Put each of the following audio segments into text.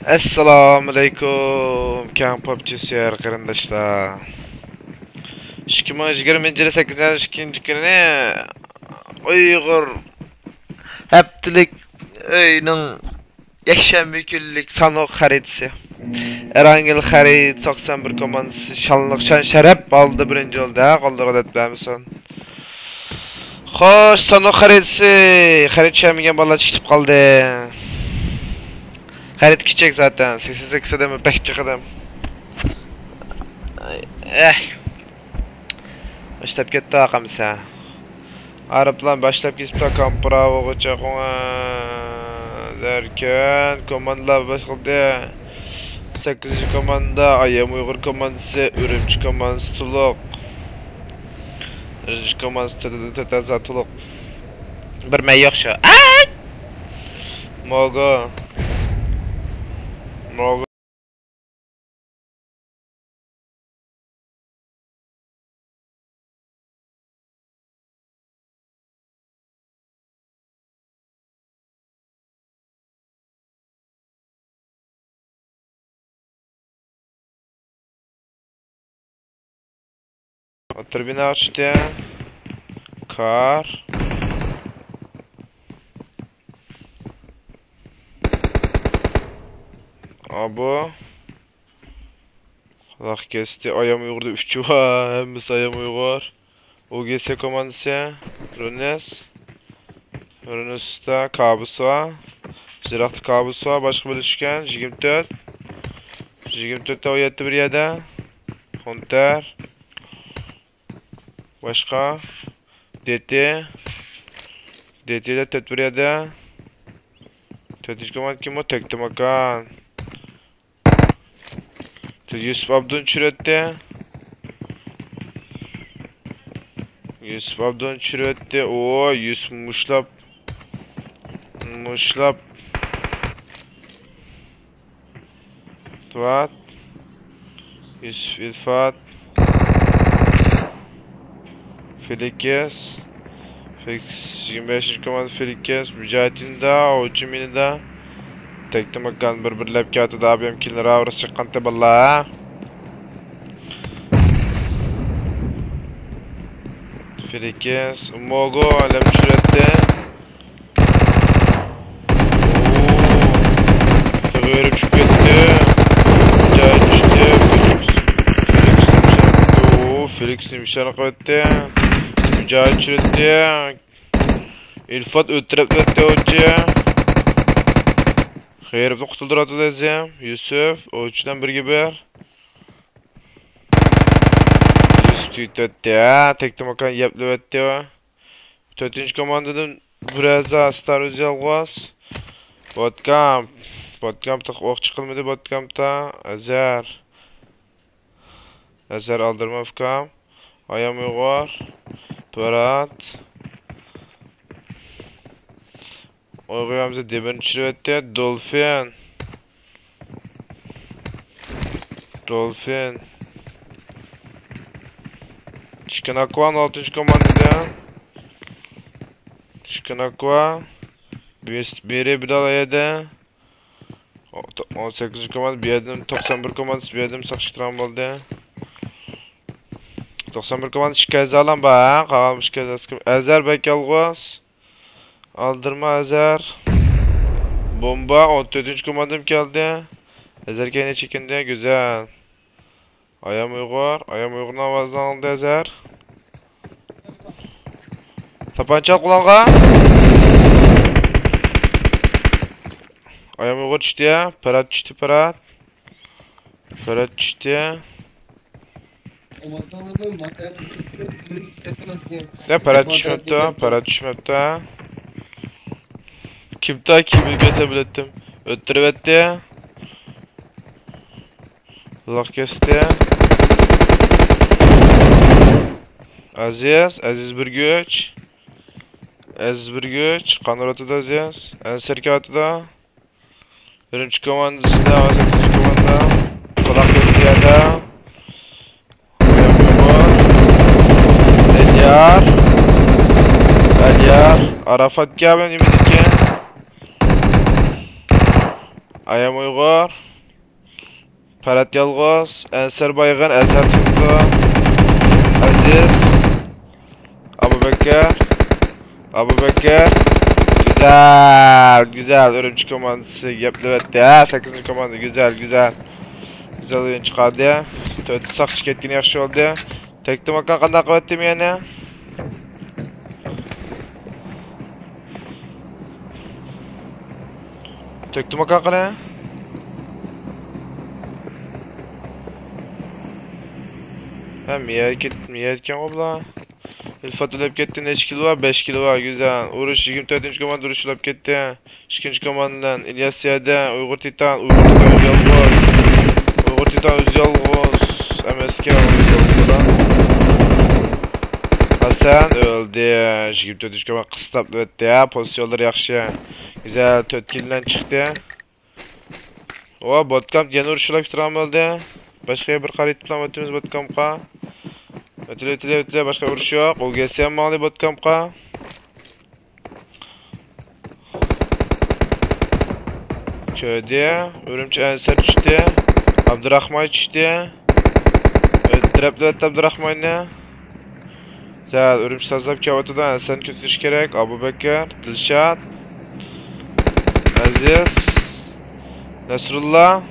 Assalomu alaykum. Kan PUBG suyer qarindoshlar. 2020-yil 8-kuni Uyg'ur haftalik oyning yakshanba kunlik sanoq xaritasi. Erangil xarit 91 komandasi şanlıq şan şərəf aldı birinci oldu. Qoldığı etməmisən. Xoş, sanoq xaritasi. Xarit çəmigən balalar çıxıb qaldı. Xarit küçük zaten. 88 adamı pek çık adam. Başlap gitti akamsa. Araplan başlap gitti akam bravo koçak ona derken komandalar başladı. 8. komanda Ayam Uygur komandası, Ürümçi komandası Tuluk. Ürümçi komandası Tetaza Tuluk. Bir mey yok şu. Mogo. Mogo. Otur bina açtı. Kar. Abo. Allah kesti. Ayam Uygur'da 3'ü var. Hemimiz Ayam Uygur. OGS komandası. Runes'ta kabus var. Zirahtı kabus var. Başka bir düşken. 24. 24'te o yetti bir yerde. Hunter. Başka. DT. DT'de tet bir yerde. Tetiş komand kim o? Tekti makan. Yusuf Abdun çürüttü. Yusuf Abdun çürüttü. Oo, Yusuf muşlap. Muşlap. Tuat. Yusuf İlfat. Felikes. Felix 25. komanda Felikes. Mücahit'in da. Oçimini da. Tekti makan bir kağıtı da abim killeri avrası çıkkantı balla. Felikes. Mogo alem çürette. Ooo. Tığırıp çıkıttı. Mücahit düştü. Ooo. Felix nimşanı kıvvetti. Mücahit çürette. İlfat öttürepletti hoca. Xeyribni qutuldiradi dezem. Yusuf, o'chidan birga bir. Yusuf tuytdi. Tektomakan yaplayapti. 4-chi komandadan Buraza Star Uzalg'os. Botkamp. Botkampda o'q chiqilmadi Botkampda. Azar Aldirmovkam. Ayam Uyg'ur. To'rat. Oyg'uyamızda demirini çürüyetti. Dolphin. Chicken Aqua'nın 6. komandada. Chicken Aqua. Biri bir dal yedi. 18. komanda bir yedim. 91 komandası bir yedim. Sakıştıran oldu. 91 komandası şikayet alan ba. Kalmış şikayet. Ezer Bekelgos. Aldırma Ezer. Bomba 14. komandam geldi. Ezer kendine çekindi. Güzel. Ayam Uygur. Ayam Uygur'un avazını aldı Ezer. Tapançal kulağına. Ayam Uygur çıktı ya. Perat çıktı Perat. Perat çıktı. Ne Perat çıkmadı. Perat çıkmadı. Kimta kimi kesebilettim. Öttürüp etti. Allah kesti. Aziz bir güç. Kanıratı da Aziz. Enserki atı da. Ürümçi komandası da. 8. komanda. Kulak kesti ya da. Elyar. Arafat gelmedi mi ki? Ayam Uygur. Ferhat Yalğız. Ensar Baygın. Ezer Tuttu. Aziz. Abubekir. Abubekir. Güzel. Güzel. Örümcek komandası yaptı etti. Ha 8. komanda. Güzel. Güzel. Güzel oyun çıkardı. Tötü sakçı ketkin yaxşı oldu. Tekli makan qanday qilib yana? Tekli makan qana? Ha miye etken obla. İlfat ölüp gitti. Neç kilo var? 5 kilo var. Güzel. Uruş 24. komanda uruş ölüp gitti. 2. komandadan İlyas Siyade. Uygur Titan. Uygur Titan Uzyalgoz. Uygur Titan Uzyalgoz. MSK Uzyalgoz'dan. Hasan öldü. 24. komanda kıstap öttü ya. Pozisyonları yaxşı. Güzel. 4 kilden çıktı. O botkamp yeni uruşulab bitiram oldu. Başka bir qarit bilan o'timiz botkampqa. Ötüle başka uruş yok. OGS ham mağli botkampqa. Ködi. Ürümçi Ensar düştü. Abdurrahman düştü. Ötürepli öttü Abdurrahman'ı. Güzel. Ürümçi tazlap kavatıda Ensar'ın kötülüş gerek. Abubekir. Dilşat. Aziz. Nesrullah.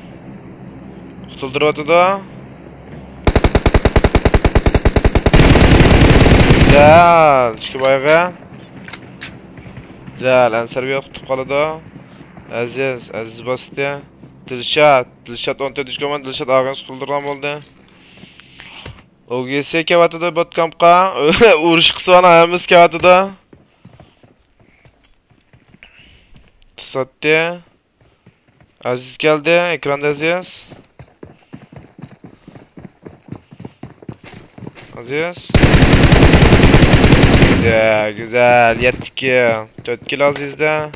Kutulduruvatıda. Güzel. Çıkı bayga. Güzel. Ensar bir yok tutup kalıda. Aziz bastı. Dilşat 14. komanda Dilşat ağın kutulduran oldu. OGS kevatıda botkampqa. Uruş kısvan ayağımız kevatıda. Sattı. Aziz geldi. Ekranda Aziz. Aziz. Güzel. Yettik ya. 4 kilo Aziz'de.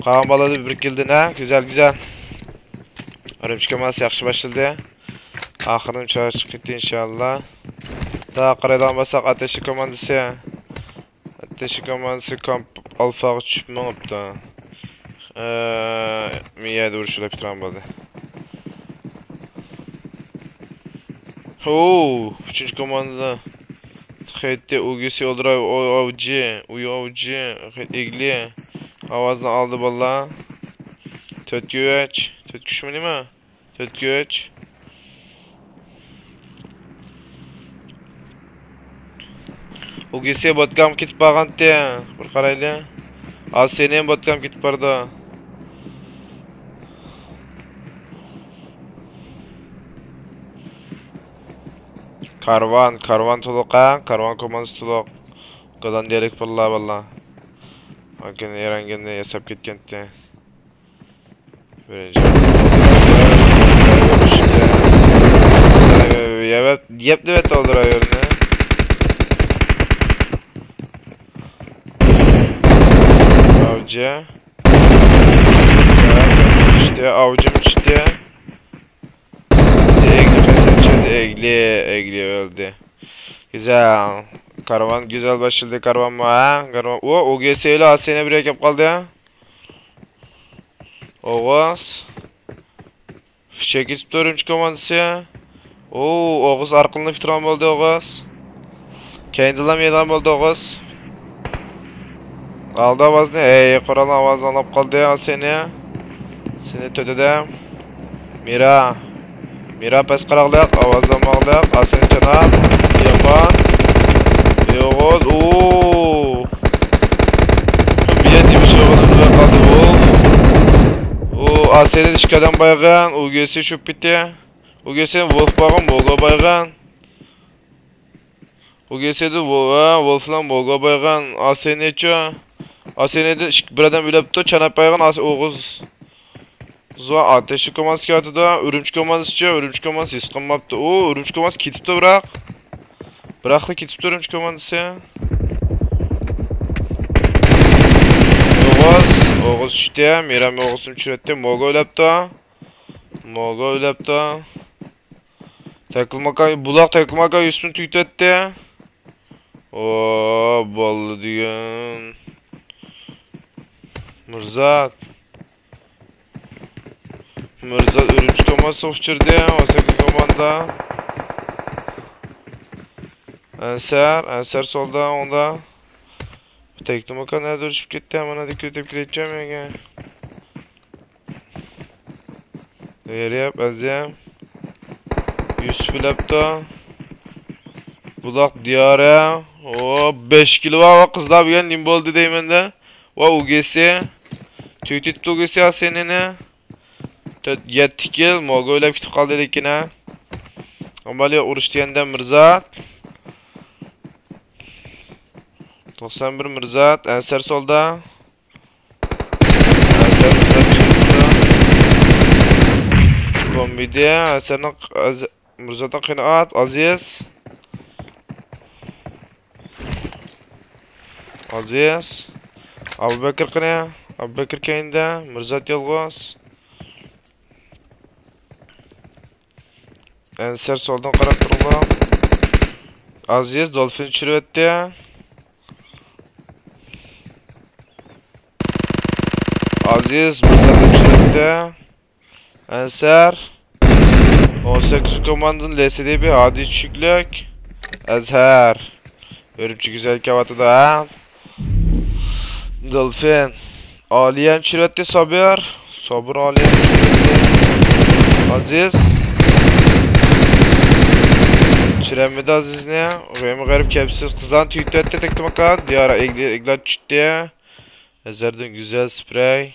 Qağan baladı 1 kildi. Güzel. Örümcek komandası yaxşı başladı. Ahırım çağa çıktı inşallah. Daha qaraydan basak ateşi komandası. Kamp alfağı düşüp məngipdi. Miyədə vuruşulab bitiran boldu. Oo, 3. komandada. Xeytdə UGS Olduray Avcı, Xeyt Egli. Avazını aldı valla. Tötküş mü değil mi? Tötküş. UGS botkam ketip bağantı. Bir qaraylı. Az seneyim botkam ketip barda. Karvan tuluqa. Karvan komandası tuluq. Qadan derek valla. Hakin erangende yasap ketkendi. Birinci. Yep evet olduruyor ne? Avcı. İşte avcım işte. Egli öldü. Güzel. Karvan güzel başladı karvan mı ha? Karvan. OGS ile ASN bir ekip kaldı ya. Oğuz. Fişek içip örümcek komandası ya. Oğuz arqılını bitiran oldu Oğuz. Kendiler meydan oldu Oğuz. Aldı avazını. Koran avazını alıp kaldı ya seni. Seni tötede. Mira pes qaraqlıq, avazlamaqlıq, asen çanaq, yaman. Oğuz. Miye demiş oğuz ve kaldı Wolf. Asen'in işkadan bayğan, UGS şup bitti. UGS'nin Wolf bağın, Volga bayğan. UGS'de Wolf'lan Volga bayğan, Asen'e ço. Asen'de bir adam bilepti, çanap bayğan, Oğuz. Zuwa ateşi komandası kağıtıda, örümcek komandası örümcek komandası hiç qılmaptı. Örümcek komandası ketipti bırak. Bıraktı ketipti örümcek komandası. Oğuz işte, Miram Oğuz'un çüretti. Mogo ölepti. Bulak takılmaka üstünü tüktetti. Ballı diyen. Murzat. Mirza Ürümçi komanda uçurdu. 18 komanda. Ensar solda onda. Teknomoka nerede uçup gitti? Hemen hadi kötü gideceğim ya. Değeri yap azim. Yusuf lapta. Bulak diyara. O 5 kilo var kızlar bir nim oldu deyim de. Va UGS. Tüytüt UGS asenene. 7 kil mogo öyle bitip kaldı dekine. Ambalya uruş diyenden Mirzat. 91 Mirzat. Ensar solda. Ensar çıktı. Kombide. Ensar'ın Mirzat'ın kınaat. Aziz. Aziz. Abubekir kına. Abubekir kayında. Mirzat yolgoz. Ensar soldan qarab turibdi. Aziz Dolphin chiribdi. Aziz Mirzat'ın chiribdi. Ensar 18 komandanın LSD bir adi düşüklük. Azhar Örümçü güzel kavatıda. Dolphin Aliyen chiribdi Sabir. Sabir Aliyen chiribdi. Aziz Çiremedi Aziz ne? Rüyamı garip kepsiz kızdan tüyüktü etti tektim akan. Diyara eglat çıktı. Ezerden güzel sprey.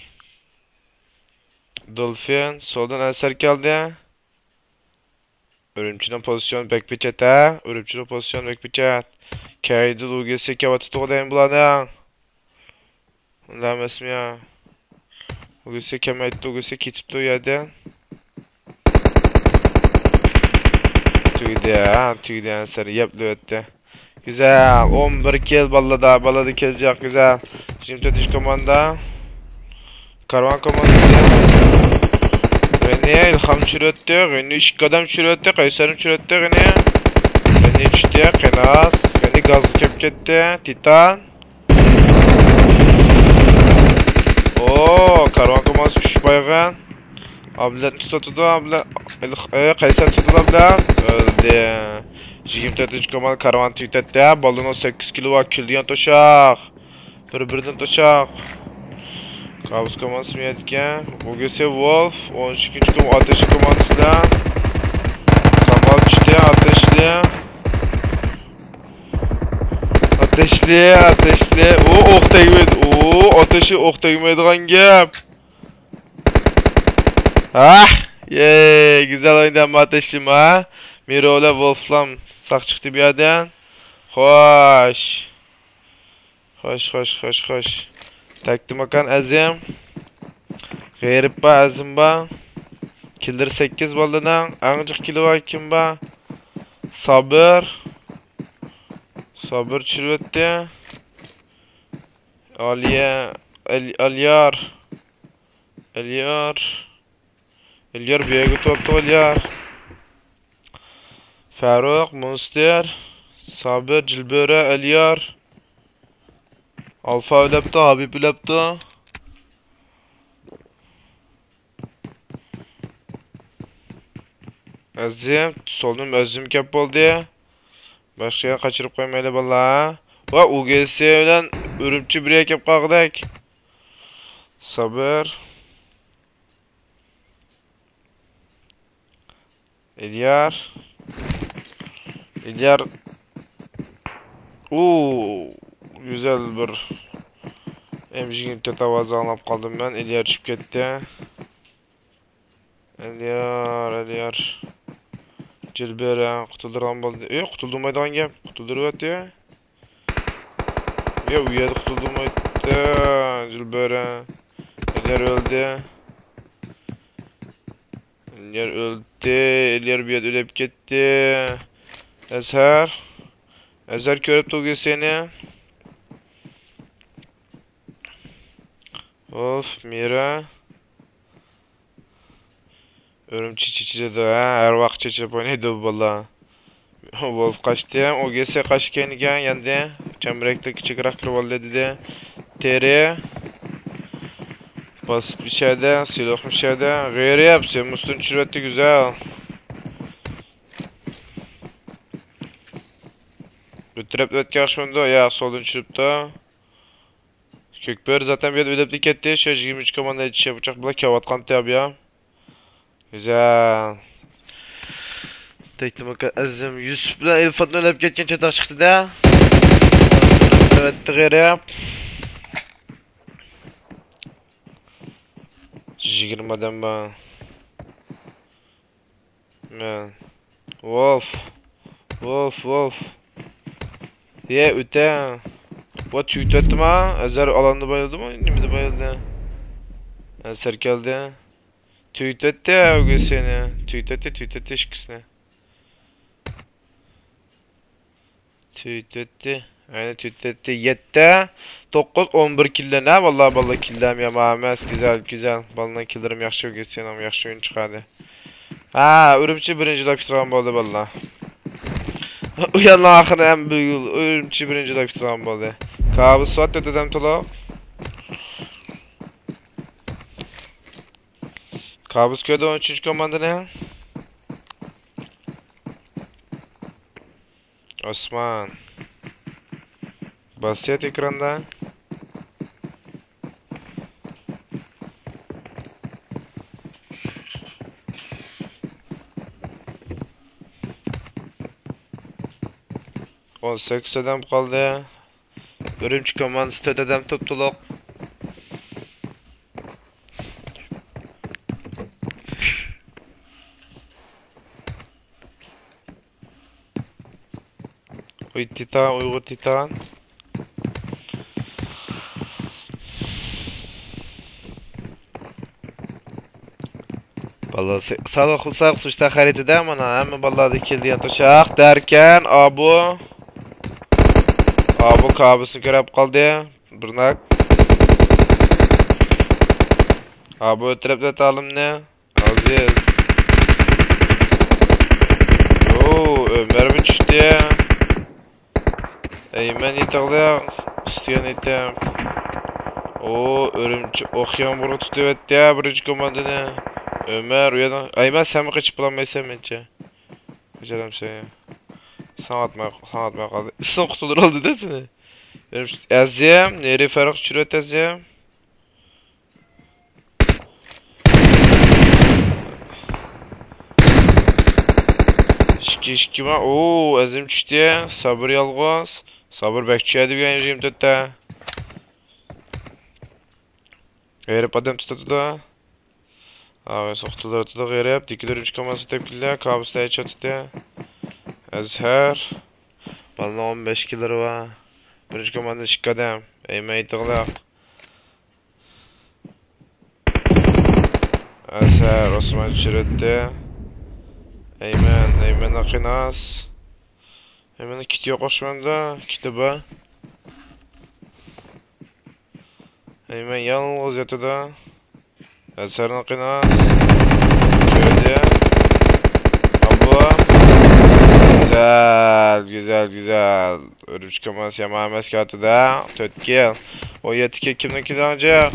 Dolphin soldan Ensar geldi. Örümçünün pozisyon bek piçete. Örümçünün pozisyon bek piçet. Kaydı UGS kavatı toğdayım bulanı. Lan esmi ya. UGS kemaydı UGS kitip toğyadın. Tüyde Ensar yaplı öttü. Güzel 11 kill balladı gelecek güzel. Şimdi tetiş komanda. Karvan komandası. Rene İlham çürüttü. Rene 2 adam çürüttü. Kaysar'ın çürüttü Rene. Rene içti. Kenas. Rene gazlı kepçetti. Titan. Ooo karvan komandası küçük baygın. Abla tutudu abla. Kaysar tutudu abla. Öldü. 24. komanda karvan tüytetti. Balon 8 kilo var. Küldiyen toşak. Birbirinden toşak. Kabus komandası mı yetken? UGS Wolf. 12. komanda ateşi komandasıyla. Kamal çıktı. Ateşli. Ateşli. O okta girmedi. O ateşi okta girmediğin gep. Yeee güzel oynanma ateşim ha. Miro'la Wolf'lam sak çıktı bir yerden. Hoş. Takdim akan azim. Gayrib ba azim ba. Kildir 8 balından. Ancak kilo var kim ba. Sabır çürüttü. Aliyar bir yere tuttu Aliyar. Faruk Monster. Sabır Cilböre Aliyar. Alfa ölepti, Habib ölepti. Azim, solunum özüm kep oldu. Başka yer kaçırıp koymayla bala. Va UGS bilen Ürümçi bir kep kaldık. Sabır. İlyar. Güzel bir emjiginte tavazı anlap kaldım ben. İlyar çıkıp gitti. İlyar. Cilbere kutulduran baldı. Kutuldurmaydı hangi? Kutulduruyordu ya. Ya uyuyadı kutuldumaydı. Cilbere. İlyar öldü. İlyar bir yer ölüp gitti. Ezer körüp togu seni. Of Mira. Örümçi çiçeği ha. Her vakit çiçeği oynaydı bu valla. Wolf kaçtı. OGS kaçken igen yendi. Çemberekte küçük raklı vallahi dedi. TR. Basit bir şeyde, silah bir şeyde. Gayri yap, sen üstün çürüttü güzel. Götürüp ötkaşmında ya solun çürüptü. Kökbör zaten bir ödeplik etti. Şöyle 23 komanda yetişe bıçak bula kavatkan tabi ya. Güzel. Teknik bakar azim. Yusuf ile Elfat'ın ölüp geçken çatak çıktı da. Evet gayri yap. 20'den ben. Man. Wolf. Ye öte. What tüytetti ma? Ezer alanda bayıldı mı? Nimde bayıldı? Eser geldi. Tüytetti ya o seni. Tüytetti işkisine. Tüytetti. Aynen tüytetti. 7 9 11 kille ne? Vallahi killem ya mames güzel. Balından killerim yaxşı geçsin ama yaxşı oyun çıkardı. Ha, Ürümçi birinci dakikadan oldu vallahi. Uyan ahir en büyük Ürümçi birinci dakikadan oldu. Kabus var öteden tola. Kabus köyde 13. komanda ne? Osman. Basiyet ekranda. On 8 adam kaldı. Ürümçi komandası 4 adam tutuluk. Uygur Titan. Vallahi sağlık olsak suçta haritede ama hem vallahi dikildiğin taşak derken abu kabusunu görüp kaldı. Burnak. Abu ötürüp talım ne? Aziz. Ömer mi çıktı? Eymen italı isteyen item. Örümcü okyan bunu tutuyor etti ya birinci komandını. Ömer uyadan. Eymen sen mi kaçıp bulamaysan bence? Güzelim şey ya. Sana atmaya kaldı. İslam kutuları oldu desene. Eziyem. Neri Ferhat çürüt eziyem. İşki ma. Ezim çıktı. Sabır yalğız. Sabır bekçiydi bir yeneceğim tutta. Gayrip adam tutadı da. Abi soktular tutu gayrip. Dikilir 3 kaması tepkiler. Kabus'ta hiç atı. Ezher. Balına 15 kiloları var. Birinci komanda şıkkadam. Eymeyi tıklar. Ezher. Osman çürüttü. Eymen akinas. Eymen'e kit yok aşmanda. Kitabı. Eymen yalnız yatıda. Ezher'in akinas. Şöyle. Güzel. Örümcek kaması yamames katıda. Tötkiel. O yetki kimdeki ancak.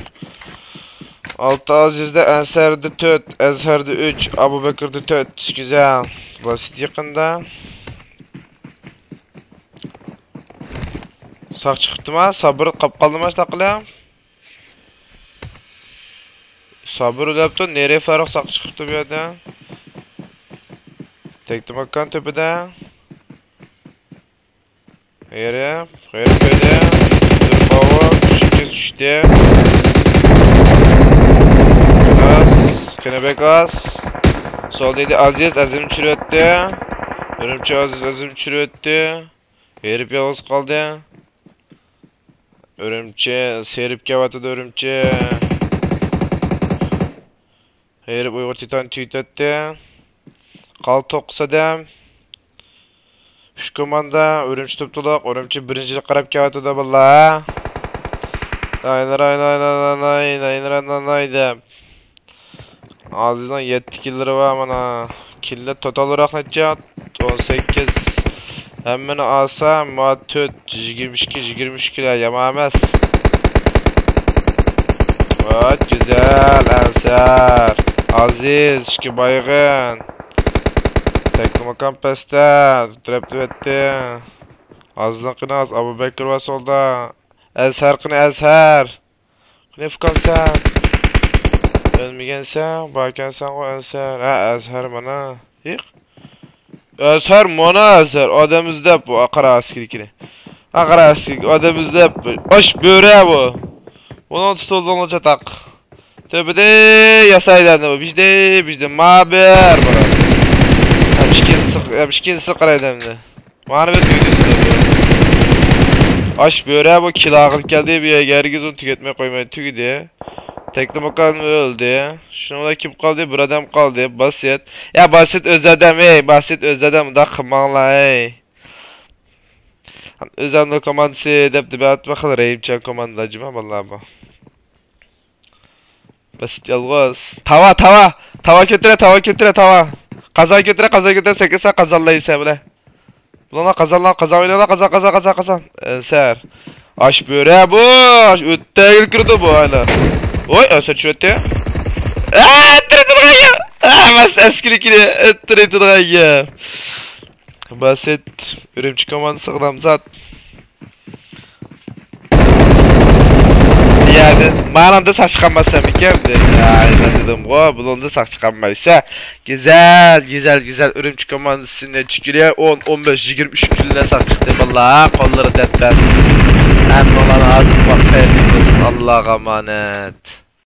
Altı Aziz'de Enser'de 4, Ezher'de 3, Abu Bekir'de 4. Güzel. Basit yakında. Sağ çıktı mı? Sabır kapkaldı mı takılayım? Sabır ölepti. Nereye Faruk sağ çıktı bir yerde? Tekti bakkan tepede. Hayır böyle. Dur baba. Düştü. Kenebek az. Soldaydı Azim çürüttü. Örümçü Azim çürüttü. Herif yalnız kaldı. Örümçü serip kavatıda örümçü. Herif Uygur Titan tüytetti. Kal 9 adam. 3 komanda örümçü tutuluk. Örümçü birincilik qarab kavatıda valla. Aynen. Aziz'den 7 killeri var bana. Kille total olarak neçe? 18. Hemen alsam ma 4 22 yamames. Evet güzel Ensar. Aziz şiki baygın. Tekli makam peste. Trepli etti. Azdan kınaz. Abu Bekir var solda. Ezher kını Ezher. Ne fıkan sen? Ölmegen sen. Bakan sen o Ezher. Ha Ezher bana. Yık. Ezher mana Ezher. Adamızda bu. Akara askerikini. Akara askerik. Adamızda bu. Hoş böre bu. Bunu tutuldu olunca tak. Tövbede yasaydan bu. Bizde maber bana. Yapışkin sıkır edemde. Bana bir tüydüsün. Aş böre bu kilağılık geldi bir yer. Gergiz onu tüketmeye koymayı tüydü. Tekli bakalım öldü. Şunu da kim kaldı? Bir adam kaldı. Basit. Ya basit özledem ey. Basit özledem. Da kımanla ey. Özlemde komandası edip de bir at bakalım. Reyimçen komandacıma vallahi bu. Basit yalğız. Tava. Tava götüre tava. Kaza götüre 8 saat kazanlayıysa bile. Ulan kaza oyna kaza. Enser. Aş böre bu. Ötte girdi bu hala. Oy Enser çürüttü. Ettire gayya. Bas eskilikini ettire gayya. Basit. Ürümçü komandası kılamzat. Yani mananda saç çıkanmazsa mükemmel. Yani dedim o bulundu saç çıkanmaysa güzel ürümçü komandasına çıkıyor 10 15 23 günde saç çıktı vallahi kolları dertten. Hem olan adım bak Allah'a emanet.